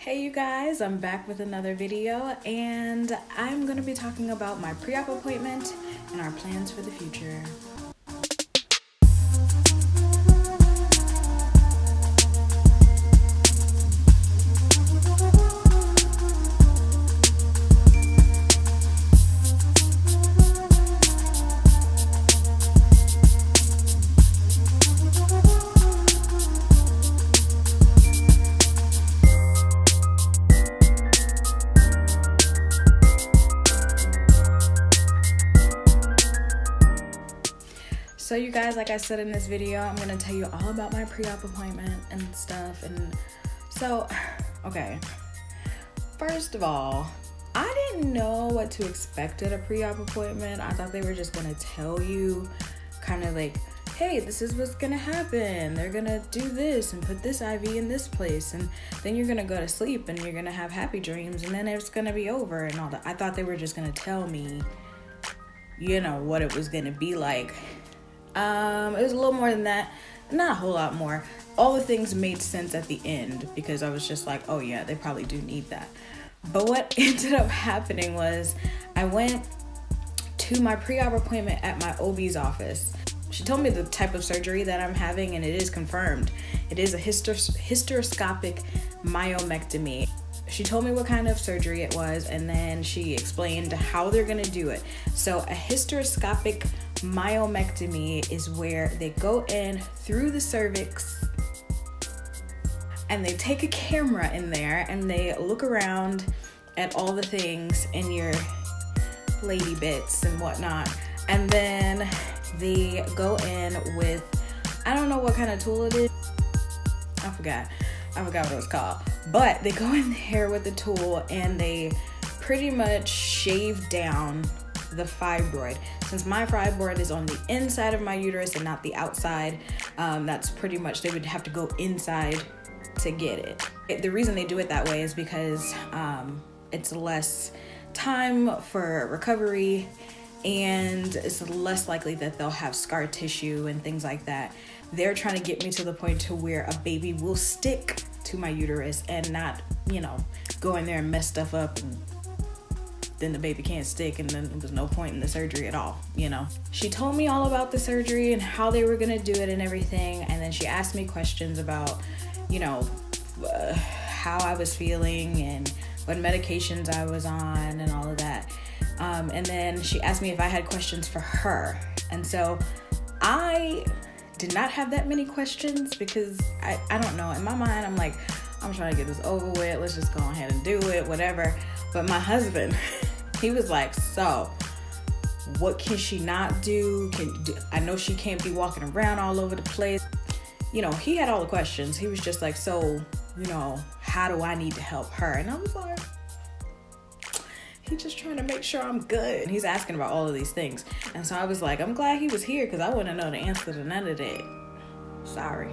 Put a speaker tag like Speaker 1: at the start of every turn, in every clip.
Speaker 1: Hey you guys, I'm back with another video and I'm going to be talking about my pre-op appointment and our plans for the future. So you guys, like I said in this video, I'm going to tell you all about my pre-op appointment and stuff. And so, okay, first of all, I didn't know what to expect at a pre-op appointment. I thought they were just going to tell you kind of like, hey, this is what's going to happen. They're going to do this and put this IV in this place. And then you're going to go to sleep and you're going to have happy dreams. And then it's going to be over and all that. I thought they were just going to tell me, you know, what it was going to be like. It was a little more than that, not a whole lot more. All the things made sense at the end because I was just like, oh yeah, they probably do need that. But what ended up happening was I went to my pre-op appointment at my OB's office. She told me the type of surgery that I'm having and it is confirmed. It is a hysteroscopic myomectomy. She told me what kind of surgery it was and then she explained how they're gonna do it. So a hysteroscopic myomectomy is where they go in through the cervix and they take a camera in there and they look around at all the things in your lady bits and whatnot, and then they go in with, I don't know what kind of tool it is, I forgot what it was called, but they go in there with the tool and they pretty much shave down the fibroid. Since my fibroid is on the inside of my uterus and not the outside, that's pretty much, they would have to go inside to get it. The reason they do it that way is because it's less time for recovery and it's less likely that they'll have scar tissue and things like that. They're trying to get me to the point to where a baby will stick to my uterus and not, you know, go in there and mess stuff up and then the baby can't stick and then there was no point in the surgery at all, you know. She told me all about the surgery and how they were gonna do it and everything, and then she asked me questions about, you know, how I was feeling and what medications I was on and all of that. And then she asked me if I had questions for her. And so I did not have that many questions because I don't know, in my mind I'm like, I'm trying to get this over with, let's just go ahead and do it, whatever. But my husband, he was like, so what can she not do? I know she can't be walking around all over the place. You know, he had all the questions. He was just like, so, you know, how do I need to help her? And I was like, he's just trying to make sure I'm good. And he's asking about all of these things. And so I was like, I'm glad he was here because I wouldn't know the answer to none of that. Sorry.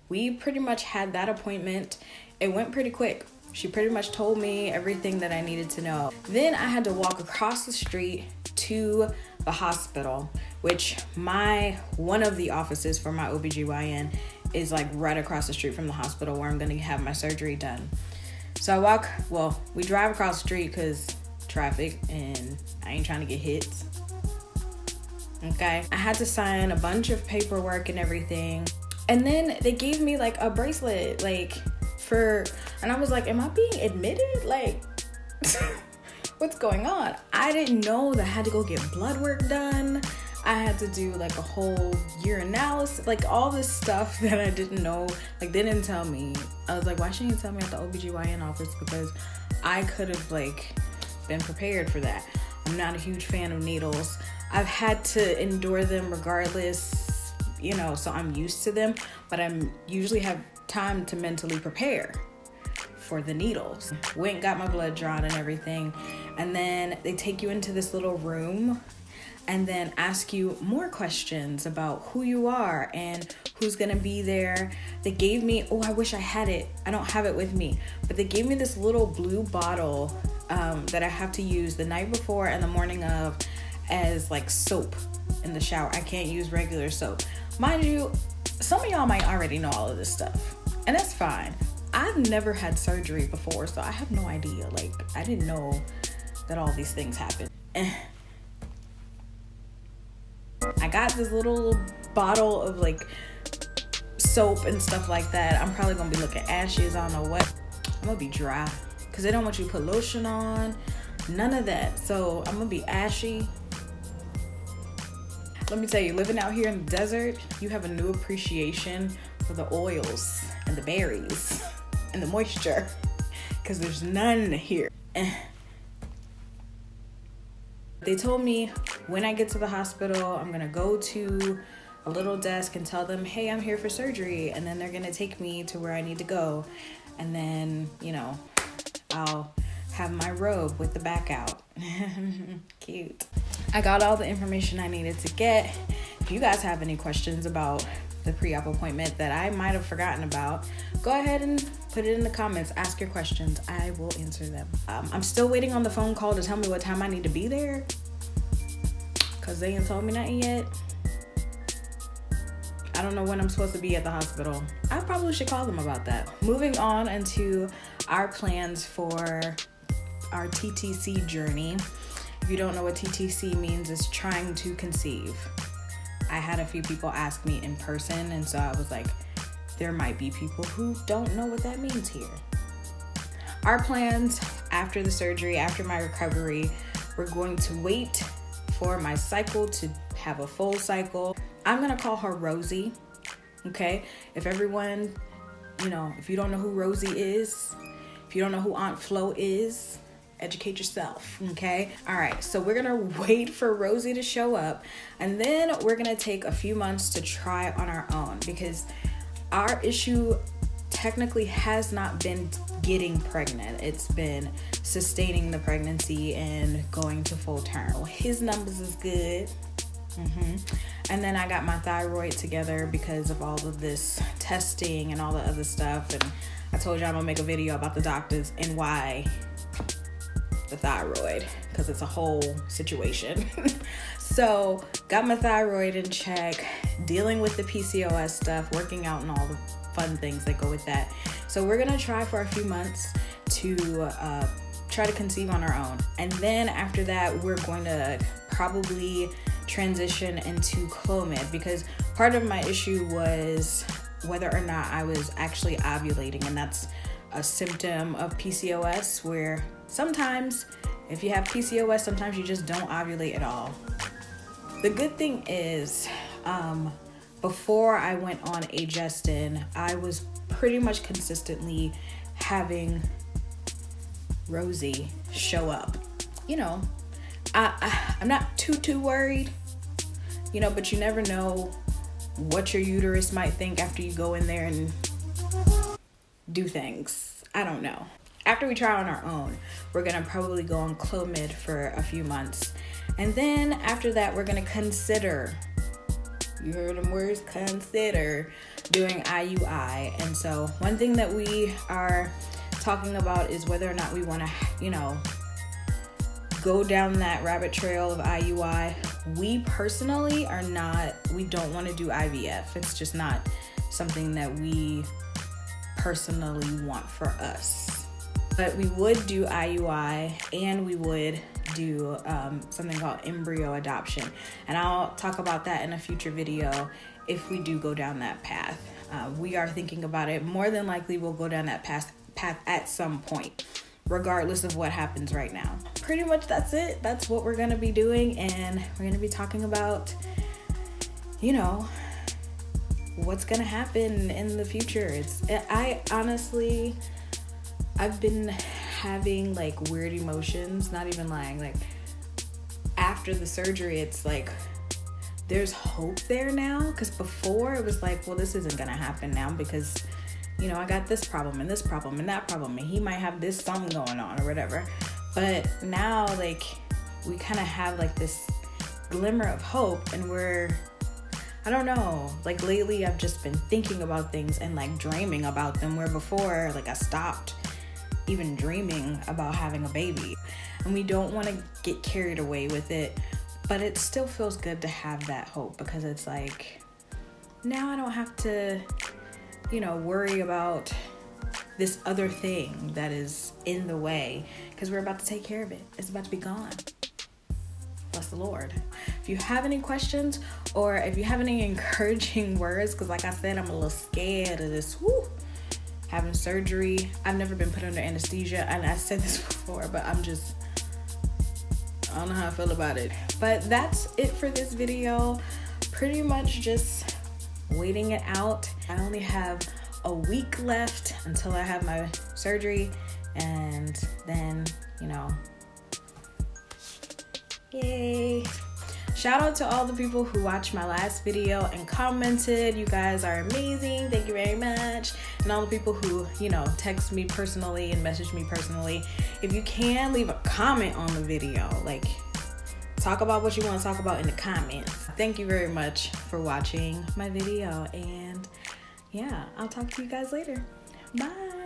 Speaker 1: We pretty much had that appointment. It went pretty quick. She pretty much told me everything that I needed to know. Then I had to walk across the street to the hospital, which one of the offices for my OBGYN is like right across the street from the hospital where I'm gonna have my surgery done. So we drive across the street because traffic and I ain't trying to get hit. Okay, I had to sign a bunch of paperwork and everything. And then they gave me like a bracelet, and I was like, am I being admitted? Like, what's going on? I didn't know that I had to go get blood work done. I had to do like a whole urinalysis, like all this stuff that I didn't know, like they didn't tell me. I was like, why shouldn't you tell me at the OBGYN office? Because I could have like been prepared for that. I'm not a huge fan of needles. I've had to endure them regardless, you know, so I'm used to them, but I'm usually have time to mentally prepare for the needles. Went, got my blood drawn and everything, and then they take you into this little room and then ask you more questions about who you are and who's gonna be there. They gave me, I wish I had it. I don't have it with me, but they gave me this little blue bottle that I have to use the night before and the morning of as like soap in the shower. I can't use regular soap. Mind you, some of y'all might already know all of this stuff, and that's fine. I've never had surgery before, so I have no idea. Like, I didn't know that all these things happen. I got this little bottle of like soap and stuff like that. I'm probably gonna be looking ashy as I don't know what. I'm gonna be dry because they don't want you to put lotion on, none of that. So I'm gonna be ashy. Let me tell you, living out here in the desert, you have a new appreciation for the oils and the berries and the moisture, because there's none here. They told me when I get to the hospital, I'm gonna go to a little desk and tell them, hey, I'm here for surgery. And then they're gonna take me to where I need to go. And then, you know, I'll have my robe with the back out. Cute. I got all the information I needed to get. If you guys have any questions about the pre-op appointment that I might have forgotten about, go ahead and put it in the comments. Ask your questions. I will answer them. I'm still waiting on the phone call to tell me what time I need to be there, because they ain't told me nothing yet. I don't know when I'm supposed to be at the hospital. I probably should call them about that. Moving on into our plans for our TTC journey. If you don't know what TTC means, it's trying to conceive. I had a few people ask me in person, and so I was like, there might be people who don't know what that means here. Our plans after the surgery, after my recovery, we're going to wait for my cycle to have a full cycle. I'm gonna call her Rosie, okay? If everyone, you know, if you don't know who Rosie is, if you don't know who Aunt Flo is, educate yourself, okay? All right, so we're gonna wait for Rosie to show up, and then we're gonna take a few months to try on our own, because our issue technically has not been getting pregnant. It's been sustaining the pregnancy and going to full term. His numbers is good. And then I got my thyroid together because of all of this testing and all the other stuff. And I told you I'm gonna make a video about the doctors and why the thyroid, because it's a whole situation. So got my thyroid in check, dealing with the PCOS stuff, working out and all the fun things that go with that. So we're gonna try for a few months to try to conceive on our own. And then after that, we're going to probably transition into Clomid, because part of my issue was whether or not I was actually ovulating, and that's a symptom of PCOS, where sometimes if you have PCOS, sometimes you just don't ovulate at all. The good thing is, before I went on Agestin, I was pretty much consistently having Rosie show up. You know, I'm not too worried, you know, but you never know what your uterus might think after you go in there and do things. I don't know. After we try on our own, we're gonna probably go on Clomid for a few months. And then after that, we're gonna consider, you heard them words, consider doing IUI. And so one thing that we are talking about is whether or not we wanna, you know, go down that rabbit trail of IUI. We personally we don't want to do IVF. It's just not something that we personally want for us. But we would do IUI, and we would do something called embryo adoption. And I'll talk about that in a future video if we do go down that path. We are thinking about it. More than likely, we'll go down that path at some point, regardless of what happens right now. Pretty much that's it. That's what we're gonna be doing, and we're gonna be talking about, you know, what's gonna happen in the future. I've been having like weird emotions, not even lying. Like after the surgery, it's like there's hope there now, because before it was like, well, this isn't gonna happen now because, you know, I got this problem and this problem and that problem, and he might have this something going on or whatever. But now, like, we kind of have like this glimmer of hope, and I don't know, like lately I've just been thinking about things and like dreaming about them, where before, like, I stopped even dreaming about having a baby. And we don't want to get carried away with it, but it still feels good to have that hope, because it's like, now I don't have to, you know, worry about this other thing that is in the way, because we're about to take care of it. It's about to be gone. Bless the Lord. If you have any questions or if you have any encouraging words, because like I said, I'm a little scared of this, having surgery. I've never been put under anesthesia, and I said this before, but I don't know how I feel about it. But that's it for this video. Pretty much just waiting it out. I only have a week left until I have my surgery, and then, you know, yay. Shout out to all the people who watched my last video and commented. You guys are amazing. Thank you very much. And all the people who, you know, text me personally and message me personally. If you can, leave a comment on the video. Like, talk about what you want to talk about in the comments. Thank you very much for watching my video. And yeah, I'll talk to you guys later. Bye.